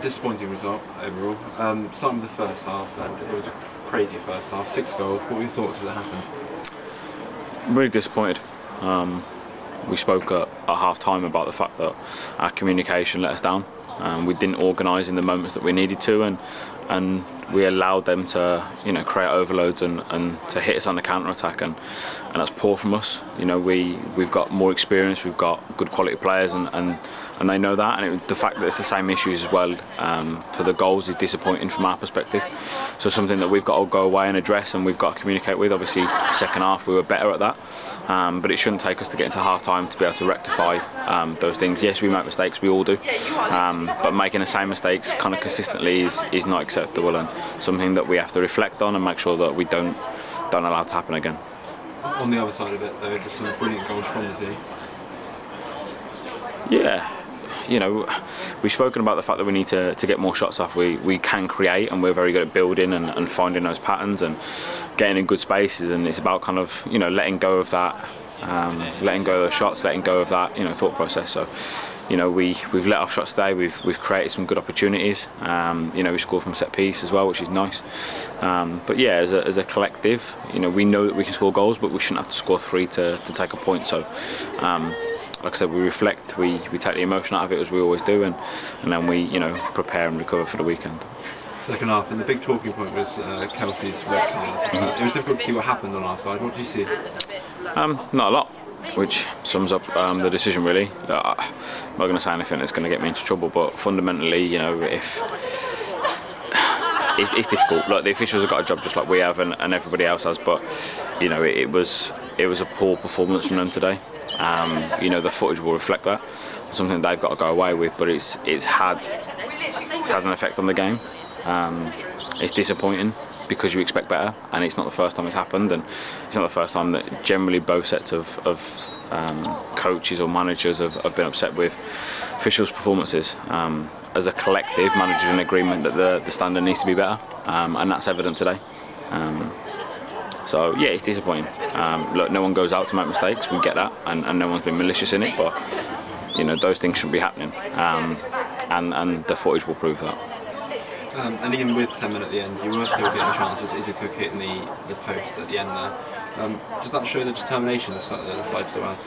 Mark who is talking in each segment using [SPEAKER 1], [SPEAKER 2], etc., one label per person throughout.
[SPEAKER 1] disappointing result overall. Starting with the first half, and it was a crazy first half. 6 goals. What were your thoughts as it happened?
[SPEAKER 2] Really disappointed. We spoke at half time about the fact that our communication let us down. We didn't organise in the moments that we needed to, and we allowed them to, create overloads and to hit us on the counter attack, and that's poor from us. We've got more experience, we've got good quality players, and they know that. And the fact that it's the same issues as well for the goals is disappointing from our perspective. So something that we've got to go away and address, and we've got to communicate with. Obviously, second half we were better at that, but it shouldn't take us to get into half time to be able to rectify those things. Yes, we make mistakes, we all do, but making the same mistakes kind of consistently is not acceptable, and something that we have to reflect on and make sure that we don't allow to happen again.
[SPEAKER 1] On the other side of it, though, just some brilliant goals from the team.
[SPEAKER 2] Yeah. We've spoken about the fact that we need to get more shots off. We can create, and we're very good at building and finding those patterns and getting in good spaces, and it's about kind of letting go of that, letting go of those shots, letting go of that thought process. So we've let off shots today. We've created some good opportunities. We scored from set piece as well, which is nice. But yeah, as a collective, we know that we can score goals, but we shouldn't have to score 3 to take a point. So. Like I said, we reflect, we take the emotion out of it as we always do, and then we prepare and recover for the weekend.
[SPEAKER 1] Second half, and the big talking point was Kelsey's red card. It was difficult to see what happened on our side. What did you see?
[SPEAKER 2] Not a lot, which sums up the decision really. I'm not going to say anything that's going to get me into trouble, but fundamentally, if it's difficult. Like, the officials have got a job just like we have, and everybody else has. But it was a poor performance from them today. The footage will reflect that. It's something they've got to go away with, but it's had an effect on the game. It's disappointing because you expect better, and it's not the first time it's happened, and it's not the first time that generally both sets of coaches or managers have been upset with officials' performances. As a collective, managers are in agreement that the standard needs to be better, and that's evident today. So yeah, it's disappointing. Look, no one goes out to make mistakes, we get that, and no one's been malicious in it, but those things shouldn't be happening, and the footage will prove that.
[SPEAKER 1] And even with 10 men at the end, you were still getting chances. Izzy took hitting the post at the end there. Does that show the determination the side still has?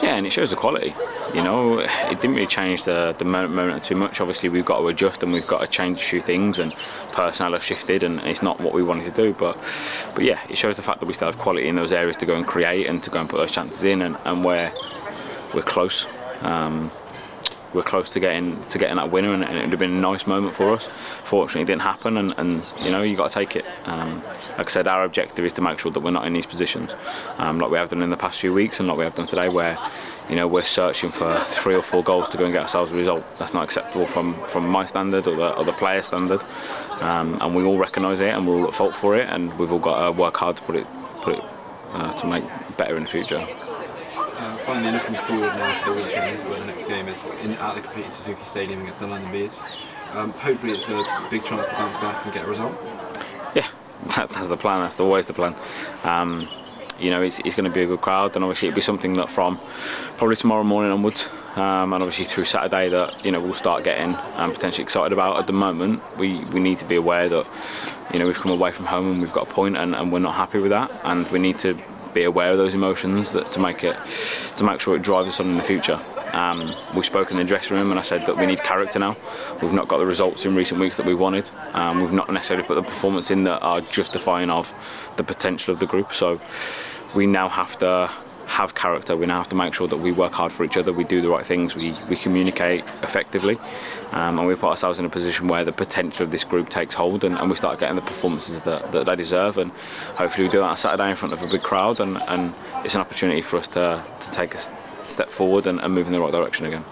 [SPEAKER 2] Yeah, and it shows the quality. It didn't really change the moment too much. Obviously, we've got to adjust and we've got to change a few things, and personnel have shifted, and it's not what we wanted to do. But yeah, it shows the fact that we still have quality in those areas to go and create and to go and put those chances in, and where we're close. We're close to getting that winner, and it would have been a nice moment for us. Fortunately, it didn't happen, and you got to take it. Like I said, our objective is to make sure that we're not in these positions, like we have done in the past few weeks, and like we have done today, where we're searching for 3 or 4 goals to go and get ourselves a result. That's not acceptable from my standard or the player standard, and we all recognise it, and we're all at fault for it, and we've all got to work hard to put it to make better in the future.
[SPEAKER 1] Finally, looking forward now to the weekend, where the next game is at the complete Suzuki Stadium against the London Bees. Hopefully it's a big chance to bounce back and get a result. Yeah,
[SPEAKER 2] that's the plan. That's always the plan. It's going to be a good crowd, and obviously it'll be something that from probably tomorrow morning onwards, and obviously through Saturday, that we'll start getting potentially excited about. At the moment, we need to be aware that we've come away from home and we've got a point, and we're not happy with that, and we need to be aware of those emotions to make sure it drives us on in the future. We spoke in the dressing room, and I said that we need character now. We've not got the results in recent weeks that we wanted. We've not necessarily put the performance in that are justifying of the potential of the group. So we now have to have character. We now have to make sure that we work hard for each other, we do the right things, we communicate effectively, and we put ourselves in a position where the potential of this group takes hold, and we start getting the performances that they deserve, and hopefully we do that on Saturday in front of a big crowd, and it's an opportunity for us to take a step forward and move in the right direction again.